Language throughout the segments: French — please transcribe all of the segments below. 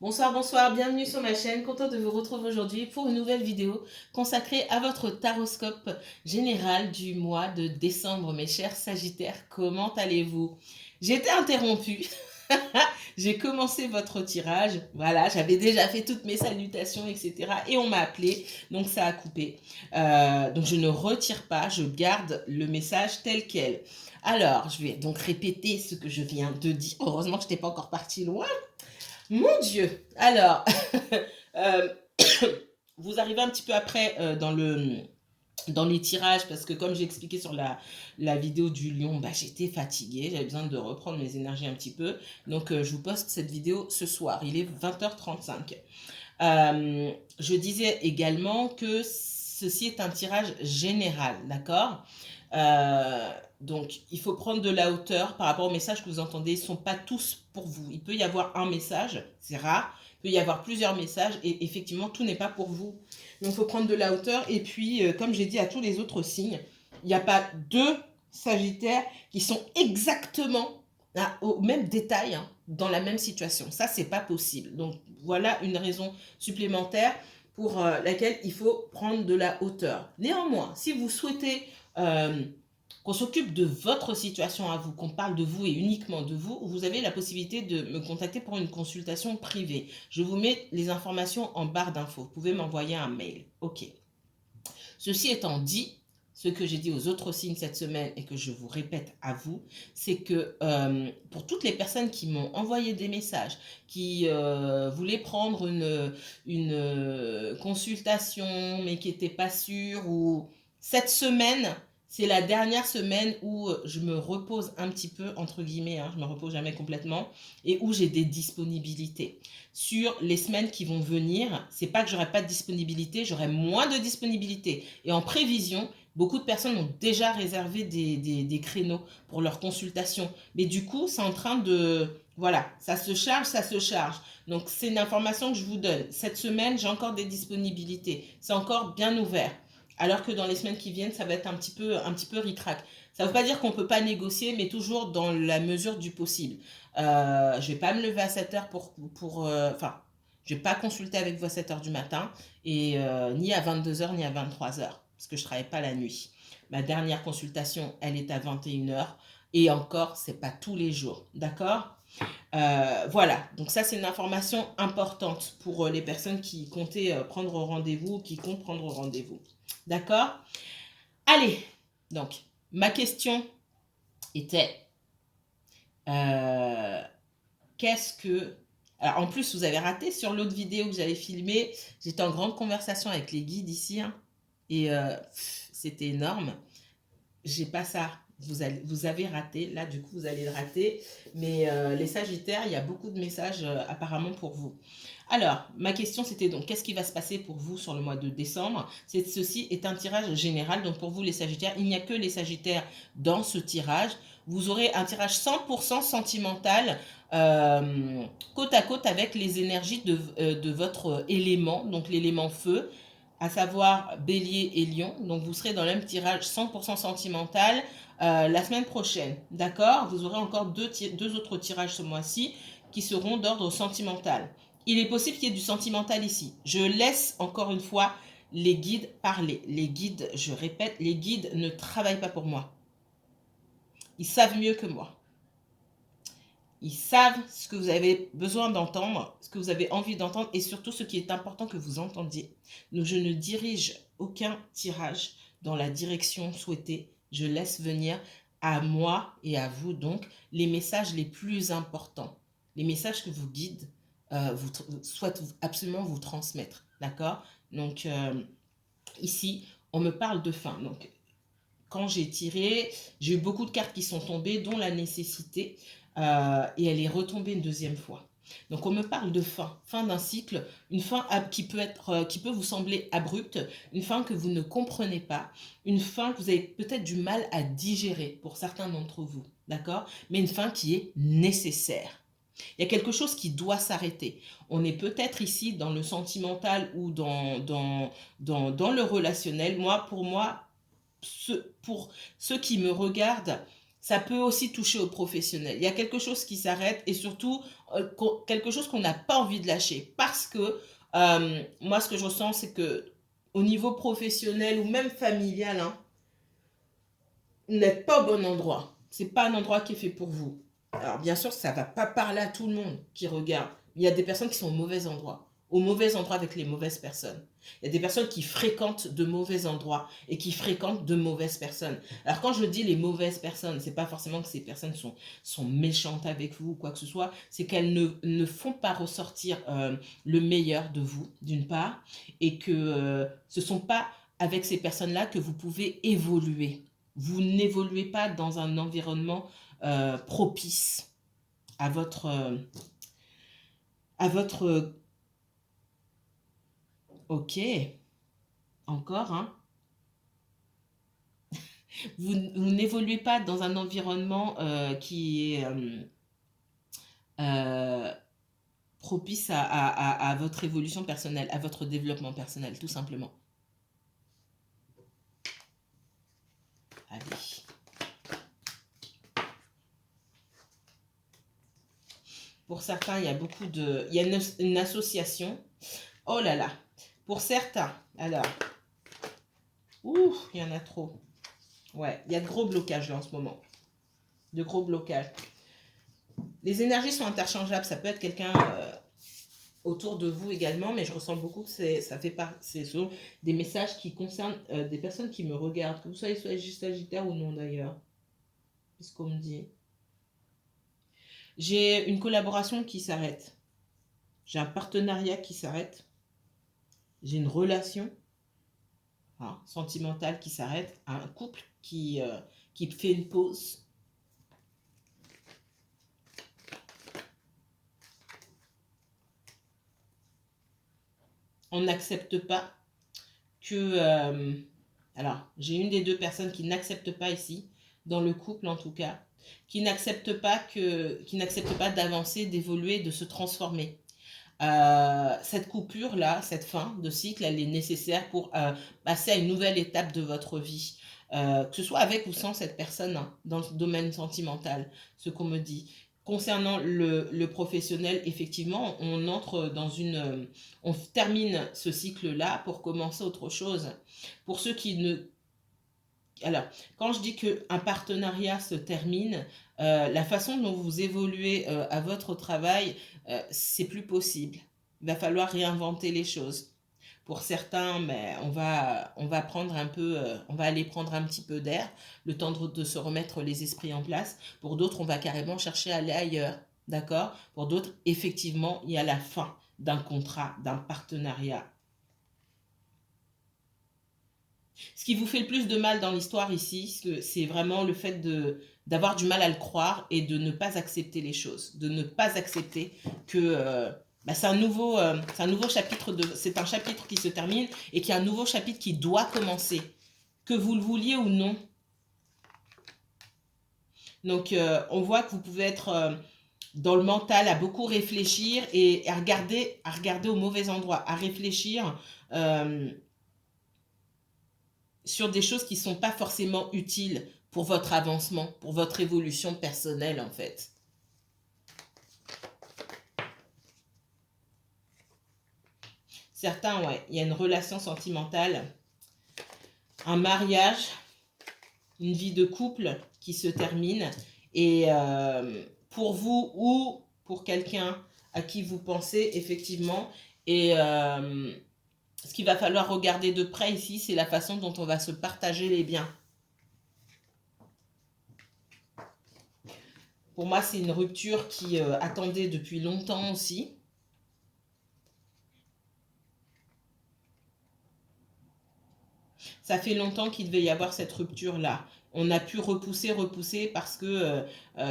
Bonsoir, bonsoir, bienvenue sur ma chaîne. Content de vous retrouver aujourd'hui pour une nouvelle vidéo consacrée à votre taroscope général du mois de décembre, mes chers Sagittaires. Comment allez-vous? J'ai été interrompue. J'ai commencé votre tirage. Voilà, j'avais déjà fait toutes mes salutations, etc. Et on m'a appelé, donc ça a coupé. Donc je ne retire pas, je garde le message tel quel. Alors, je vais donc répéter ce que je viens de dire. Heureusement que je n'étais pas encore partie loin. Mon Dieu! Alors, euh, vous arrivez un petit peu après dans les tirages parce que comme j'ai expliqué sur la vidéo du lion, bah, j'étais fatiguée, j'avais besoin de reprendre mes énergies un petit peu. Donc, je vous poste cette vidéo ce soir. Il est 20h35. Je disais également que ceci est un tirage général, d'accord? Donc, il faut prendre de la hauteur par rapport aux messages que vous entendez. Ils ne sont pas tous pour vous. Il peut y avoir un message, c'est rare. Il peut y avoir plusieurs messages et effectivement, tout n'est pas pour vous. Donc, il faut prendre de la hauteur. Et puis, comme j'ai dit à tous les autres signes, il n'y a pas deux Sagittaires qui sont exactement au même détail, hein, dans la même situation. Ça, c'est pas possible. Donc, voilà une raison supplémentaire pour laquelle il faut prendre de la hauteur. Néanmoins, si vous souhaitez euh, qu'on s'occupe de votre situation à vous, qu'on parle de vous et uniquement de vous, vous avez la possibilité de me contacter pour une consultation privée. Je vous mets les informations en barre d'infos. Vous pouvez m'envoyer un mail. OK. Ceci étant dit, ce que j'ai dit aux autres signes cette semaine et que je vous répète à vous, c'est que pour toutes les personnes qui m'ont envoyé des messages, qui voulaient prendre une consultation mais qui n'étaient pas sûres, ou cette semaine, c'est la dernière semaine où je me repose un petit peu, entre guillemets, hein, je ne me repose jamais complètement, et où j'ai des disponibilités. Sur les semaines qui vont venir, c'est pas que j'aurai pas de disponibilité, j'aurai moins de disponibilité. Et en prévision, beaucoup de personnes ont déjà réservé des créneaux pour leur consultation. Mais du coup, c'est en train de... Voilà, ça se charge, ça se charge. Donc, c'est une information que je vous donne. Cette semaine, j'ai encore des disponibilités. C'est encore bien ouvert. Alors que dans les semaines qui viennent, ça va être un petit peu ric-rac. Ça ne veut pas dire qu'on ne peut pas négocier, mais toujours dans la mesure du possible. Je vais pas me lever à 7 heures enfin, je vais pas consulter avec vous à 7 heures du matin, et ni à 22 heures ni à 23 heures parce que je travaille pas la nuit. Ma dernière consultation, elle est à 21 heures, et encore, c'est pas tous les jours. D'accord? Voilà, donc ça c'est une information importante pour les personnes qui comptaient prendre rendez-vous, qui comptent prendre rendez-vous. D'accord? Allez, donc ma question était euh, qu'est-ce que... Alors, en plus, vous avez raté sur l'autre vidéo que j'avais filmée. J'étais en grande conversation avec les guides ici, hein, et c'était énorme. J'ai pas ça. Vous avez raté. Là, du coup, vous allez le rater. Mais les Sagittaires, il y a beaucoup de messages apparemment pour vous. Alors, ma question, c'était donc, qu'est-ce qui va se passer pour vous sur le mois de décembre? Ceci est un tirage général. Donc, pour vous, les Sagittaires, il n'y a que les Sagittaires dans ce tirage. Vous aurez un tirage 100% sentimental, côte à côte avec les énergies de votre élément, donc l'élément feu, à savoir Bélier et Lion. Donc vous serez dans le même tirage 100% sentimental la semaine prochaine. D'accord? Vous aurez encore deux autres tirages ce mois-ci qui seront d'ordre sentimental. Il est possible qu'il y ait du sentimental ici. Je laisse encore une fois les guides parler. Les guides, je répète, les guides ne travaillent pas pour moi. Ils savent mieux que moi. Ils savent ce que vous avez besoin d'entendre, ce que vous avez envie d'entendre, et surtout ce qui est important que vous entendiez. Donc, je ne dirige aucun tirage dans la direction souhaitée. Je laisse venir à moi et à vous donc les messages les plus importants, les messages que vos guides souhaitent absolument vous transmettre. D'accord? Donc, ici, on me parle de fin. Donc, quand j'ai tiré, j'ai eu beaucoup de cartes qui sont tombées, dont la nécessité, et elle est retombée une deuxième fois. Donc on me parle de fin, fin d'un cycle, une fin qui peut vous sembler abrupte, une fin que vous ne comprenez pas, une fin que vous avez peut-être du mal à digérer pour certains d'entre vous, d'accord? Mais une fin qui est nécessaire. Il y a quelque chose qui doit s'arrêter. On est peut-être ici dans le sentimental ou dans le relationnel. Pour ceux qui me regardent, ça peut aussi toucher au professionnel. Il y a quelque chose qui s'arrête et surtout quelque chose qu'on n'a pas envie de lâcher. Parce que moi, ce que je ressens, c'est que au niveau professionnel ou même familial, hein, vous n'êtes pas au bon endroit. C'est pas un endroit qui est fait pour vous. Alors bien sûr, ça va pas parler à tout le monde qui regarde. Il y a des personnes qui sont au mauvais endroit avec les mauvaises personnes. Il y a des personnes qui fréquentent de mauvais endroits et qui fréquentent de mauvaises personnes. Alors quand je dis les mauvaises personnes, c'est pas forcément que ces personnes sont méchantes avec vous ou quoi que ce soit, c'est qu'elles ne font pas ressortir le meilleur de vous, d'une part, et que ce sont pas avec ces personnes-là que vous pouvez évoluer. Vous n'évoluez pas dans un environnement propice à votre ok, encore, hein. Vous n'évoluez pas dans un environnement qui est euh, propice à votre évolution personnelle, à votre développement personnel, tout simplement. Allez. Pour certains, il y a beaucoup de... Il y a une association. Oh là là. Pour certains, alors... Ouh, il y en a trop. Ouais, il y a de gros blocages là en ce moment. De gros blocages. Les énergies sont interchangeables. Ça peut être quelqu'un autour de vous également, mais je ressens beaucoup que ça fait partie. Ce sont des messages qui concernent des personnes qui me regardent, que vous soyez sagittaire ou non d'ailleurs. C'est ce qu'on me dit. J'ai une collaboration qui s'arrête. J'ai un partenariat qui s'arrête. J'ai une relation sentimentale qui s'arrête. Un couple qui fait une pause. On n'accepte pas que... alors, j'ai une des deux personnes qui n'accepte pas ici, dans le couple en tout cas, qui n'accepte pas d'avancer, d'évoluer, de se transformer. Cette coupure-là, cette fin de cycle, elle est nécessaire pour passer à une nouvelle étape de votre vie. Que ce soit avec ou sans cette personne, hein, dans le domaine sentimental, ce qu'on me dit. Concernant le professionnel, effectivement, on entre dans une... on termine ce cycle-là pour commencer autre chose. Pour ceux qui ne... Alors, quand je dis qu'un partenariat se termine, la façon dont vous évoluez à votre travail, c'est plus possible. Il va falloir réinventer les choses. Pour certains, mais on va prendre un peu, on va aller prendre un petit peu d'air, le temps de se remettre les esprits en place. Pour d'autres, on va carrément chercher à aller ailleurs, d'accord? Pour d'autres, effectivement, il y a la fin d'un contrat, d'un partenariat. Ce qui vous fait le plus de mal dans l'histoire ici, c'est vraiment le fait d'avoir du mal à le croire et de ne pas accepter les choses, de ne pas accepter que c'est un nouveau chapitre, c'est un chapitre qui se termine et qu'il y a un nouveau chapitre qui doit commencer, que vous le vouliez ou non. Donc on voit que vous pouvez être dans le mental à beaucoup réfléchir et à regarder au mauvais endroit, à réfléchir sur des choses qui ne sont pas forcément utiles pour votre avancement, pour votre évolution personnelle en fait. Certains, ouais, il y a une relation sentimentale, un mariage, une vie de couple qui se termine et pour vous ou pour quelqu'un à qui vous pensez effectivement et ce qu'il va falloir regarder de près ici, c'est la façon dont on va se partager les biens. Pour moi, c'est une rupture qui attendait depuis longtemps aussi. Ça fait longtemps qu'il devait y avoir cette rupture-là. On a pu repousser parce que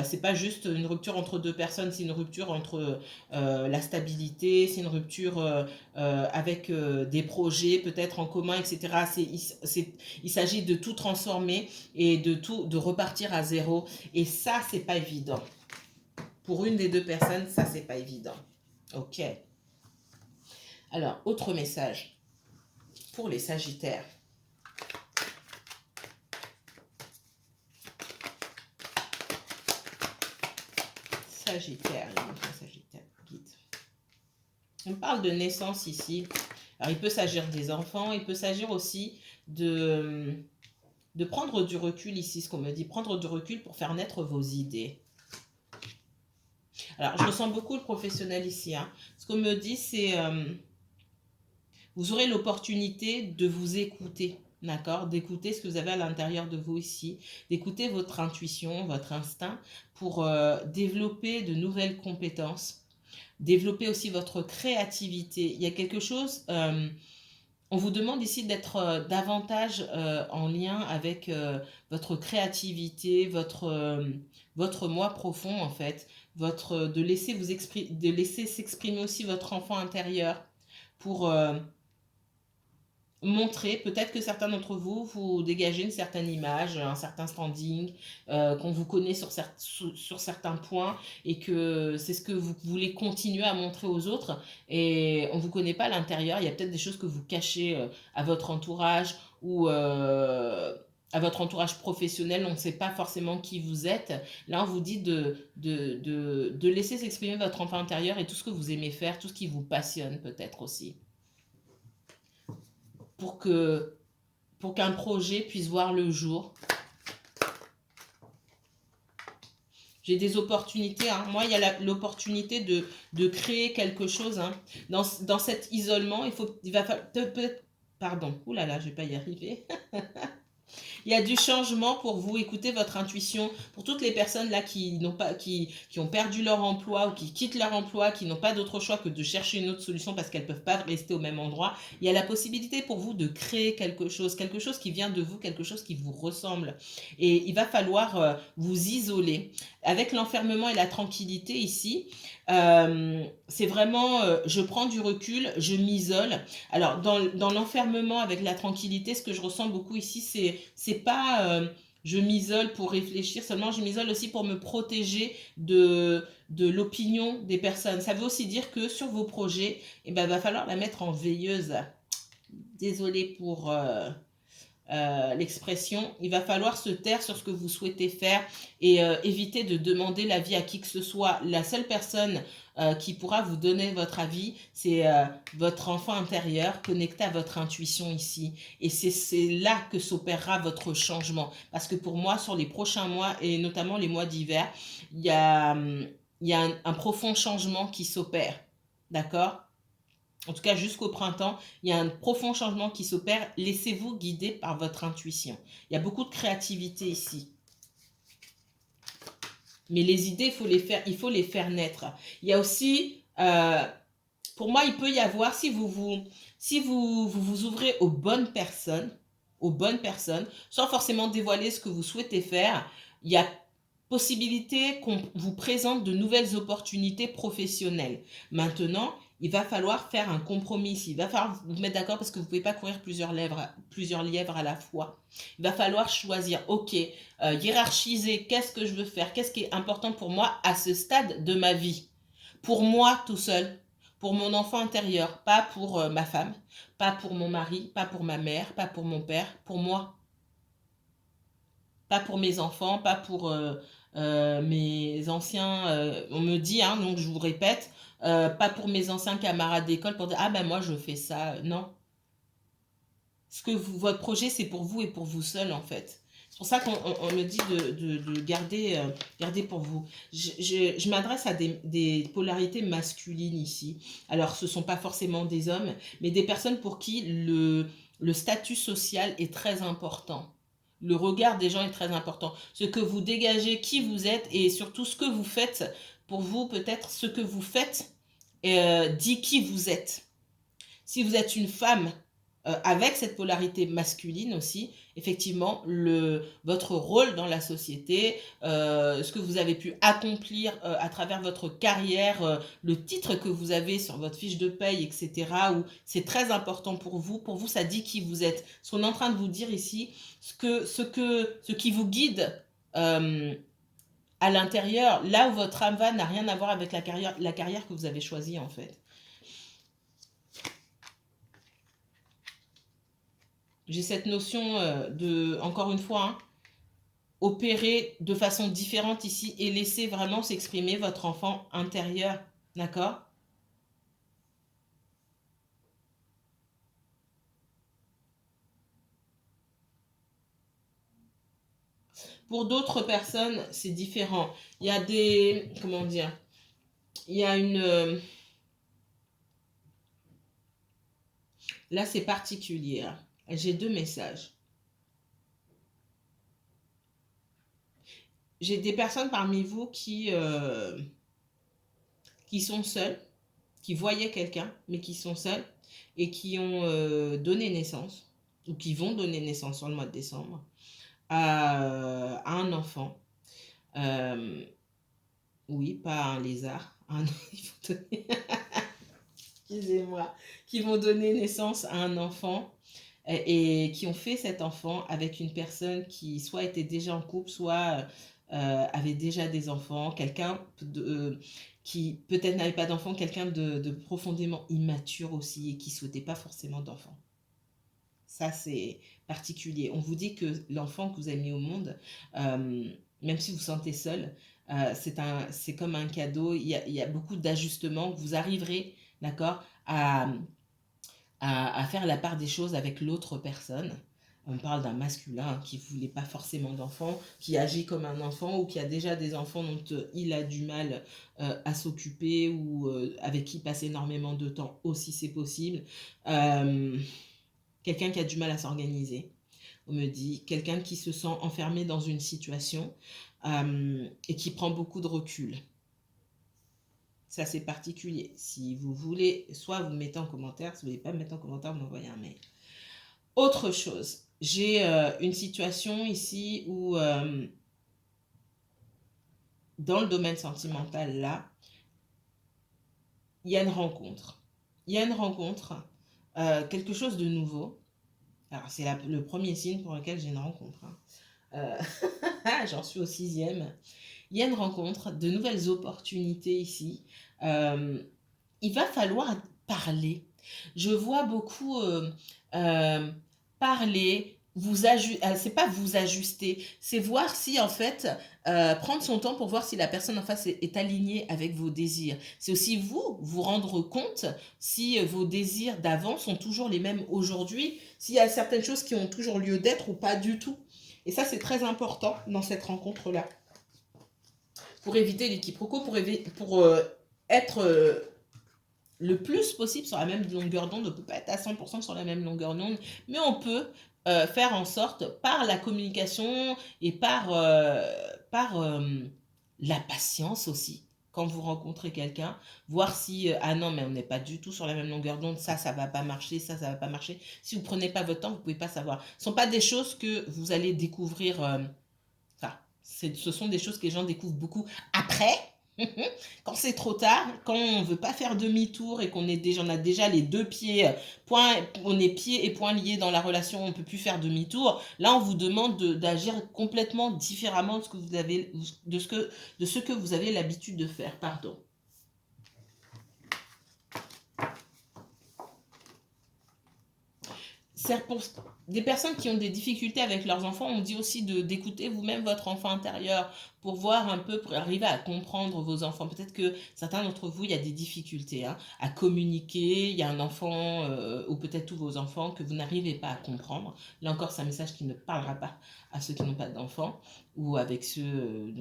c'est pas juste une rupture entre deux personnes, c'est une rupture entre la stabilité, c'est une rupture avec des projets peut-être en commun, etc. Il s'agit de tout transformer et de repartir à zéro. Et ça, c'est pas évident. Pour une des deux personnes, ça, c'est pas évident. Ok. Alors, autre message pour les Sagittaires. Sagittaire, les enfants Sagittaire, guide. On parle de naissance ici. Alors, il peut s'agir des enfants, il peut s'agir aussi de prendre du recul ici, ce qu'on me dit. Prendre du recul pour faire naître vos idées. Alors, je ressens beaucoup le professionnel ici. Hein. Ce qu'on me dit, c'est... vous aurez l'opportunité de vous écouter. D'accord? D'écouter ce que vous avez à l'intérieur de vous ici. D'écouter votre intuition, votre instinct pour développer de nouvelles compétences. Développer aussi votre créativité. Il y a quelque chose... on vous demande ici d'être davantage en lien avec votre créativité, votre moi profond en fait, de laisser s'exprimer aussi votre enfant intérieur pour montrer, peut-être que certains d'entre vous, vous dégagez une certaine image, un certain standing, qu'on vous connaît sur certains points et que c'est ce que vous voulez continuer à montrer aux autres et on ne vous connaît pas à l'intérieur. Il y a peut-être des choses que vous cachez à votre entourage ou à votre entourage professionnel, on ne sait pas forcément qui vous êtes. Là, on vous dit de laisser s'exprimer votre enfant intérieur et tout ce que vous aimez faire, tout ce qui vous passionne peut-être aussi. Pour qu'un projet puisse voir le jour. J'ai des opportunités. Hein. Moi, il y a l'opportunité de créer quelque chose. Hein. Dans cet isolement, il va falloir... Pardon. Ouh là là, je ne vais pas y arriver. Il y a du changement pour vous, écoutez votre intuition. Pour toutes les personnes là qui ont perdu leur emploi ou qui quittent leur emploi, qui n'ont pas d'autre choix que de chercher une autre solution parce qu'elles ne peuvent pas rester au même endroit, il y a la possibilité pour vous de créer quelque chose qui vient de vous, quelque chose qui vous ressemble. Et il va falloir vous isoler. Avec l'enfermement et la tranquillité ici, c'est vraiment je prends du recul, je m'isole. Alors dans l'enfermement avec la tranquillité, ce que je ressens beaucoup ici, c'est pas je m'isole pour réfléchir seulement, je m'isole aussi pour me protéger de l'opinion des personnes. Ça veut aussi dire que sur vos projets, il va falloir la mettre en veilleuse. Désolée pour l'expression, il va falloir se taire sur ce que vous souhaitez faire et éviter de demander l'avis à qui que ce soit. La seule personne qui pourra vous donner votre avis, c'est votre enfant intérieur connecté à votre intuition ici. Et c'est là que s'opérera votre changement. Parce que pour moi, sur les prochains mois, et notamment les mois d'hiver, il y a un profond changement qui s'opère. D'accord ? En tout cas, jusqu'au printemps, il y a un profond changement qui s'opère. Laissez-vous guider par votre intuition. Il y a beaucoup de créativité ici. Mais les idées, il faut les faire naître. Il y a aussi, pour moi, il peut y avoir, si vous vous ouvrez aux bonnes personnes, sans forcément dévoiler ce que vous souhaitez faire, il y a possibilité qu'on vous présente de nouvelles opportunités professionnelles. Maintenant, il va falloir faire un compromis. Il va falloir vous mettre d'accord parce que vous ne pouvez pas courir plusieurs lièvres à la fois. Il va falloir choisir, ok, hiérarchiser, qu'est-ce que je veux faire, qu'est-ce qui est important pour moi à ce stade de ma vie. Pour moi tout seul, pour mon enfant intérieur, pas pour ma femme, pas pour mon mari, pas pour ma mère, pas pour mon père, pour moi. Pas pour mes enfants, pas pour mes anciens, on me dit, hein, donc je vous répète, pas pour mes anciens camarades d'école pour dire, ah ben moi je fais ça, non. Votre projet c'est pour vous et pour vous seul en fait. C'est pour ça qu'on me dit de garder pour vous. Je m'adresse à des polarités masculines ici. Alors ce ne sont pas forcément des hommes, mais des personnes pour qui le statut social est très important. Le regard des gens est très important. Ce que vous dégagez, qui vous êtes et surtout ce que vous faites, pour vous peut-être ce que vous faites dit qui vous êtes. Si vous êtes une femme avec cette polarité masculine aussi, effectivement, votre rôle dans la société, ce que vous avez pu accomplir à travers votre carrière, le titre que vous avez sur votre fiche de paye, etc., où c'est très important pour vous, ça dit qui vous êtes. Ce qu'on est en train de vous dire ici, ce qui vous guide à l'intérieur, là où votre âme va, n'a rien à voir avec la carrière que vous avez choisie en fait. J'ai cette notion encore une fois, hein, opérer de façon différente ici et laisser vraiment s'exprimer votre enfant intérieur. D'accord? Pour d'autres personnes, c'est différent. Il y a des... Comment dire? Il y a une... Là, c'est particulier. Hein. J'ai deux messages. J'ai des personnes parmi vous qui sont seules, qui voyaient quelqu'un, mais qui sont seules et qui ont donné naissance, ou qui vont donner naissance sur le mois de décembre, à un enfant. Oui, pas un lézard. Excusez-moi. Qui vont donner naissance à un enfant et qui ont fait cet enfant avec une personne qui soit était déjà en couple, soit avait déjà des enfants, quelqu'un qui peut-être n'avait pas d'enfant, quelqu'un de profondément immature aussi et qui ne souhaitait pas forcément d'enfant. Ça, c'est particulier. On vous dit que l'enfant que vous avez mis au monde, même si vous vous sentez seul, c'est comme un cadeau. Il y a beaucoup d'ajustements. Vous arriverez, d'accord, à faire la part des choses avec l'autre personne. On parle d'un masculin qui ne voulait pas forcément d'enfants, qui agit comme un enfant ou qui a déjà des enfants dont il a du mal à s'occuper ou avec qui passe énormément de temps aussi, c'est possible. Quelqu'un qui a du mal à s'organiser, on me dit, quelqu'un qui se sent enfermé dans une situation et qui prend beaucoup de recul. Ça, c'est particulier. Si vous voulez, soit vous mettez en commentaire, si vous ne voulez pas me mettre en commentaire, vous m'envoyez un mail. Autre chose, j'ai une situation ici où, dans le domaine sentimental, là, il y a une rencontre. Il y a une rencontre, quelque chose de nouveau. Alors, c'est le premier signe pour lequel j'ai une rencontre. Hein. J'en suis au 6e. Il y a une rencontre, de nouvelles opportunités ici. Il va falloir parler. Je vois beaucoup parler, c'est pas vous ajuster, c'est voir si en fait, prendre son temps pour voir si la personne en face est alignée avec vos désirs. C'est aussi vous rendre compte si vos désirs d'avant sont toujours les mêmes aujourd'hui, s'il y a certaines choses qui ont toujours lieu d'être ou pas du tout. Et ça, c'est très important dans cette rencontre-là. Pour éviter les quiproquos, pour être le plus possible sur la même longueur d'onde. On ne peut pas être à 100% sur la même longueur d'onde, mais on peut faire en sorte, par la communication et par la patience aussi, quand vous rencontrez quelqu'un, voir si, ah non, mais on n'est pas du tout sur la même longueur d'onde, ça va pas marcher, ça va pas marcher. Si vous prenez pas votre temps, vous pouvez pas savoir. Ce ne sont pas des choses que vous allez découvrir, ce sont des choses que les gens découvrent beaucoup après, quand c'est trop tard, quand on ne veut pas faire demi-tour et on a déjà les deux pieds, on est pieds et poings liés dans la relation, on ne peut plus faire demi-tour. Là, on vous demande d'agir complètement différemment de ce que vous avez l'habitude de faire. Pardon. Pour des personnes qui ont des difficultés avec leurs enfants, on dit aussi d'écouter vous-même votre enfant intérieur pour voir un peu, pour arriver à comprendre vos enfants. Peut-être que certains d'entre vous, il y a des difficultés à communiquer, il y a un enfant ou peut-être tous vos enfants que vous n'arrivez pas à comprendre. Là encore, c'est un message qui ne parlera pas à ceux qui n'ont pas d'enfants ou avec ceux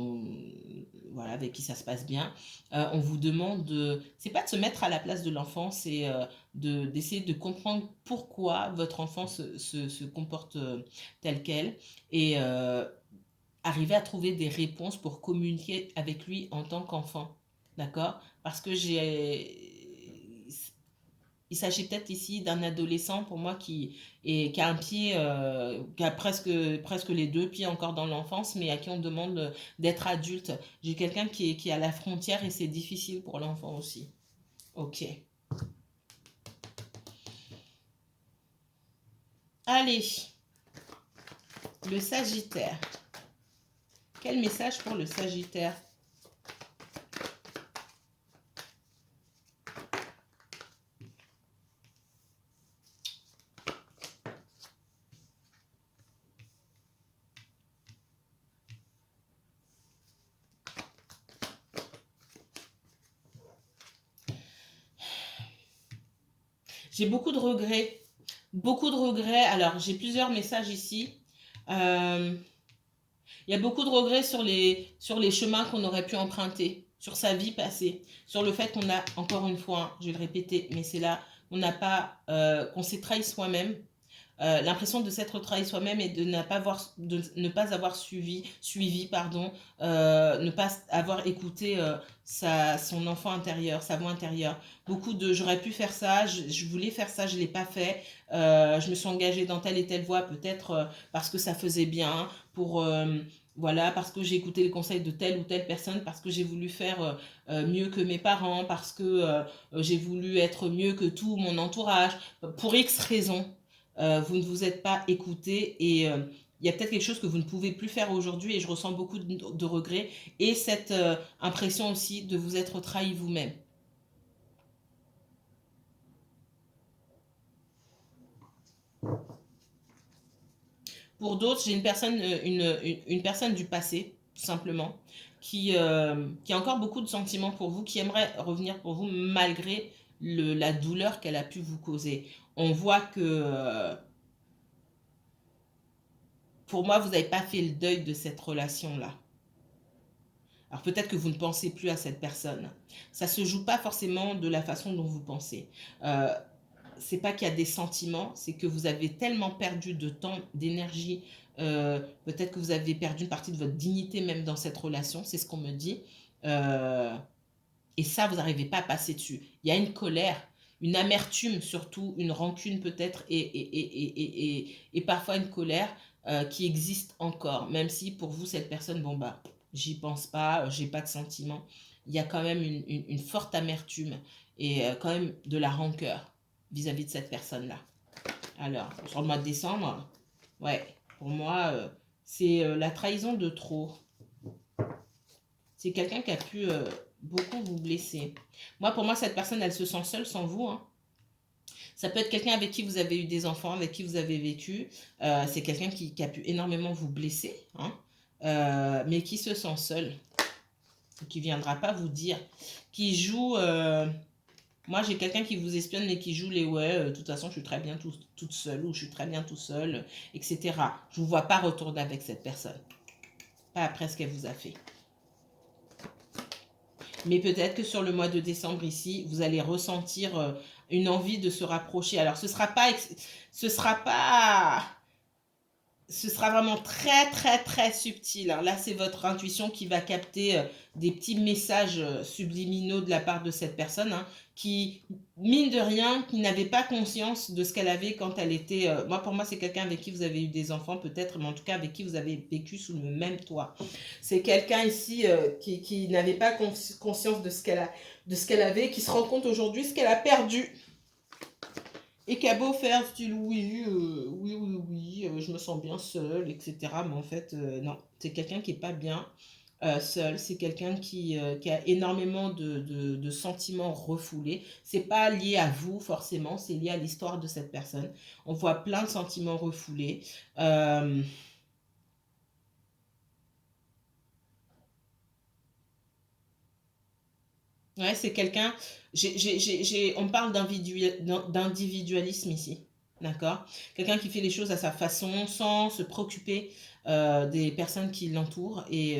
voilà, avec qui ça se passe bien. On vous demande, c'est pas de se mettre à la place de l'enfant, c'est d'essayer de comprendre pourquoi votre enfant se comporte tel quel et arriver à trouver des réponses pour communiquer avec lui en tant qu'enfant. D'accord? Parce que il s'agit peut-être ici d'un adolescent pour moi qui a un pied, qui a presque les deux pieds encore dans l'enfance, mais à qui on demande d'être adulte. J'ai quelqu'un qui est à la frontière et c'est difficile pour l'enfant aussi. Ok. Allez, le Sagittaire. Quel message pour le Sagittaire? J'ai beaucoup de regrets. Beaucoup de regrets. Alors, j'ai plusieurs messages ici. Il y a beaucoup de regrets sur les chemins qu'on aurait pu emprunter, sur sa vie passée, sur le fait qu'on a, encore une fois, hein, je vais le répéter, mais c'est là, on n'a pas, qu'on s'est trahi soi-même. L'impression de s'être trahi soi-même et de ne pas avoir suivi, pardon, ne pas avoir écouté son enfant intérieur, sa voix intérieure. Beaucoup de j'aurais pu faire ça, je voulais faire ça, je ne l'ai pas fait, je me suis engagée dans telle et telle voie, peut-être parce que ça faisait bien, voilà, parce que j'ai écouté les conseils de telle ou telle personne, parce que j'ai voulu faire mieux que mes parents, parce que j'ai voulu être mieux que tout mon entourage, pour X raisons. Vous ne vous êtes pas écouté et il y a peut-être quelque chose que vous ne pouvez plus faire aujourd'hui et je ressens beaucoup de regrets et cette impression aussi de vous être trahi vous-même. Pour d'autres, j'ai une personne du passé, tout simplement, qui a encore beaucoup de sentiments pour vous, qui aimerait revenir pour vous malgré la douleur qu'elle a pu vous causer. On voit que pour moi, vous n'avez pas fait le deuil de cette relation-là. Alors peut-être que vous ne pensez plus à cette personne. Ça ne se joue pas forcément de la façon dont vous pensez. C'est pas qu'il y a des sentiments, c'est que vous avez tellement perdu de temps, d'énergie, peut-être que vous avez perdu une partie de votre dignité même dans cette relation, c'est ce qu'on me dit. Euh, et ça, vous n'arrivez pas à passer dessus. Il y a une colère, une amertume surtout, une rancune peut-être, et parfois une colère qui existe encore, même si pour vous, cette personne, bon bah, j'y pense pas, j'ai pas de sentiment. Il y a quand même une forte amertume et quand même de la rancœur vis-à-vis de cette personne-là. Alors, sur le mois de décembre, ouais, pour moi, c'est la trahison de trop. C'est quelqu'un qui a pu beaucoup vous blesser. Moi, pour moi, cette personne, elle se sent seule sans vous. Hein. Ça peut être quelqu'un avec qui vous avez eu des enfants, avec qui vous avez vécu. C'est quelqu'un qui a pu énormément vous blesser, hein, mais qui se sent seul. Qui ne viendra pas vous dire. Qui joue... moi, j'ai quelqu'un qui vous espionne, mais qui joue les ouais, de toute façon, je suis très bien toute seule, ou je suis très bien tout seul, etc. Je ne vous vois pas retourner avec cette personne. Pas après ce qu'elle vous a fait. Mais peut-être que sur le mois de décembre ici, vous allez ressentir une envie de se rapprocher. Alors, ce sera vraiment très très très subtil. Hein. Là, c'est votre intuition qui va capter des petits messages subliminaux de la part de cette personne, hein, qui, mine de rien, qui n'avait pas conscience de ce qu'elle avait quand elle était... pour moi, c'est quelqu'un avec qui vous avez eu des enfants peut-être, mais en tout cas avec qui vous avez vécu sous le même toit. C'est quelqu'un ici qui n'avait pas conscience de ce qu'elle avait, qui se rend compte aujourd'hui ce qu'elle a perdu. Et qui a beau faire style oui, je me sens bien seule, etc. Mais en fait, non, c'est quelqu'un qui n'est pas bien seul. C'est quelqu'un qui a énormément de sentiments refoulés. C'est pas lié à vous forcément, c'est lié à l'histoire de cette personne. On voit plein de sentiments refoulés. Ouais, c'est quelqu'un. On parle d'individualisme ici. D'accord? Quelqu'un qui fait les choses à sa façon, sans se préoccuper des personnes qui l'entourent. Et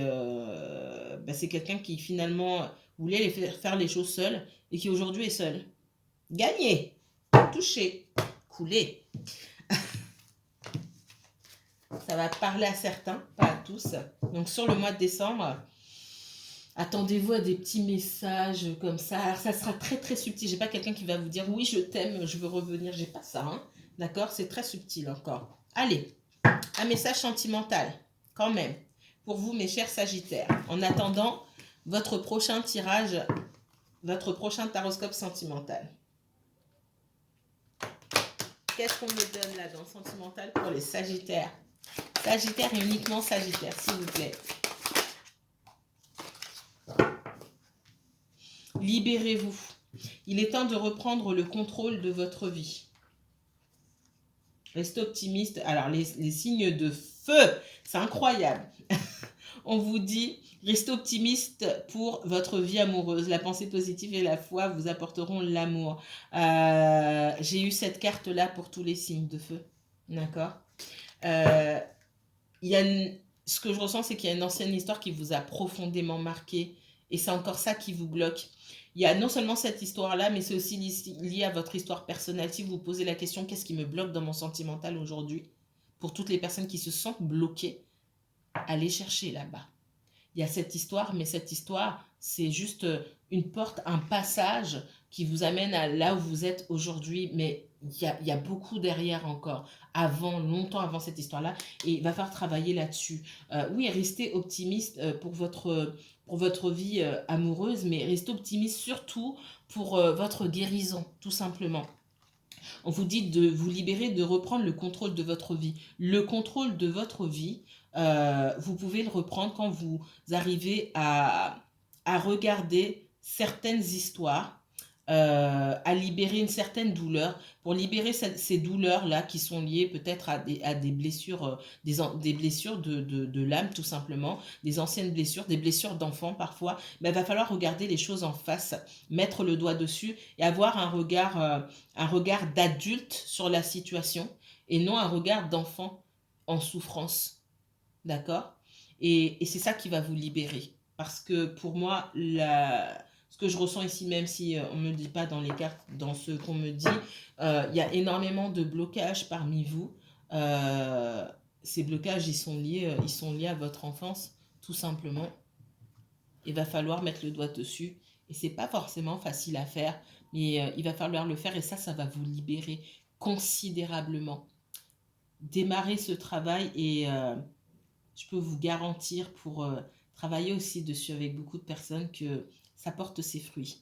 c'est quelqu'un qui finalement voulait faire les choses seul et qui aujourd'hui est seul. Gagné, touché, coulé. Ça va parler à certains, pas à tous. Donc sur le mois de décembre, attendez-vous à des petits messages comme ça. Alors, ça sera très très subtil. J'ai pas quelqu'un qui va vous dire oui, je t'aime, je veux revenir. J'ai pas ça. Hein. D'accord? C'est très subtil encore. Allez, un message sentimental, quand même, pour vous, mes chers Sagittaires. En attendant votre prochain tirage, votre prochain taroscope sentimental. Qu'est-ce qu'on me donne là dans le sentimental pour les Sagittaires? Sagittaire et uniquement Sagittaire, s'il vous plaît. Libérez-vous. Il est temps de reprendre le contrôle de votre vie. Restez optimiste. Alors, les signes de feu. C'est incroyable. On vous dit, restez optimiste pour votre vie amoureuse. La pensée positive et la foi vous apporteront l'amour. J'ai eu cette carte-là pour tous les signes de feu. D'accord. Ce que je ressens, c'est qu'il y a une ancienne histoire qui vous a profondément marqué. Et c'est encore ça qui vous bloque. Il y a non seulement cette histoire-là, mais c'est aussi lié à votre histoire personnelle. Si vous vous posez la question, qu'est-ce qui me bloque dans mon sentimental aujourd'hui? Pour toutes les personnes qui se sentent bloquées, allez chercher là-bas. Il y a cette histoire, mais cette histoire, c'est juste une porte, un passage qui vous amène à là où vous êtes aujourd'hui. Mais il y a beaucoup derrière encore, longtemps avant cette histoire-là. Et il va falloir travailler là-dessus. Oui, restez optimiste pour votre vie amoureuse, mais restez optimiste surtout pour votre guérison, tout simplement. On vous dit de vous libérer, de reprendre le contrôle de votre vie. Le contrôle de votre vie, vous pouvez le reprendre quand vous arrivez à regarder certaines histoires, à libérer une certaine douleur, pour libérer ces douleurs-là qui sont liées peut-être à des blessures, des blessures de l'âme tout simplement, des anciennes blessures, des blessures d'enfants parfois. Mais il va falloir regarder les choses en face, mettre le doigt dessus et avoir un regard d'adulte sur la situation et non un regard d'enfant en souffrance. D'accord. Et c'est ça qui va vous libérer. Parce que pour moi, ce que je ressens ici, même si on ne me le dit pas dans les cartes, dans ce qu'on me dit, il y a énormément de blocages parmi vous. Ces blocages, ils sont liés à votre enfance, tout simplement. Il va falloir mettre le doigt dessus. Et c'est pas forcément facile à faire, mais il va falloir le faire et ça va vous libérer considérablement. Démarrer ce travail et je peux vous garantir pour travailler aussi dessus avec beaucoup de personnes que ça porte ses fruits.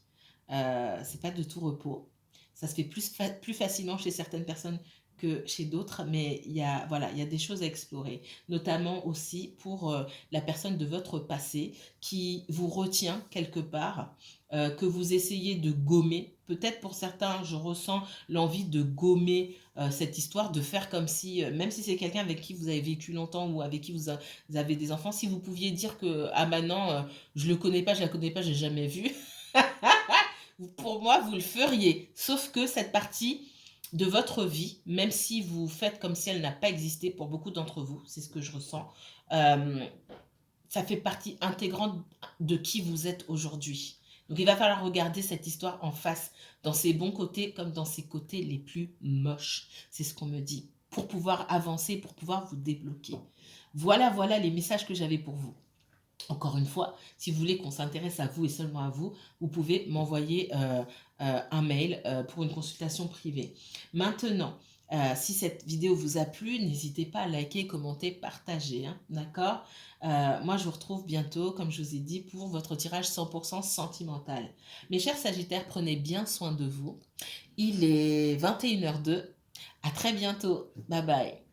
C'est pas de tout repos. Ça se fait plus facilement chez certaines personnes que chez d'autres, mais il y a des choses à explorer, notamment aussi pour la personne de votre passé qui vous retient quelque part, que vous essayez de gommer. Peut-être pour certains, je ressens l'envie de gommer cette histoire, de faire comme si, même si c'est quelqu'un avec qui vous avez vécu longtemps ou avec qui vous avez des enfants, si vous pouviez dire que, ah maintenant, je le connais pas, je la connais pas, j'ai jamais vu, pour moi, vous le feriez. Sauf que cette partie de votre vie, même si vous faites comme si elle n'a pas existé pour beaucoup d'entre vous, c'est ce que je ressens, ça fait partie intégrante de qui vous êtes aujourd'hui. Donc il va falloir regarder cette histoire en face, dans ses bons côtés comme dans ses côtés les plus moches. C'est ce qu'on me dit, pour pouvoir avancer, pour pouvoir vous débloquer. Voilà les messages que j'avais pour vous. Encore une fois, si vous voulez qu'on s'intéresse à vous et seulement à vous, vous pouvez m'envoyer un mail pour une consultation privée. Maintenant, si cette vidéo vous a plu, n'hésitez pas à liker, commenter, partager. Hein, d'accord. Moi, je vous retrouve bientôt, comme je vous ai dit, pour votre tirage 100% sentimental. Mes chers Sagittaires, prenez bien soin de vous. Il est 21h02. À très bientôt. Bye bye.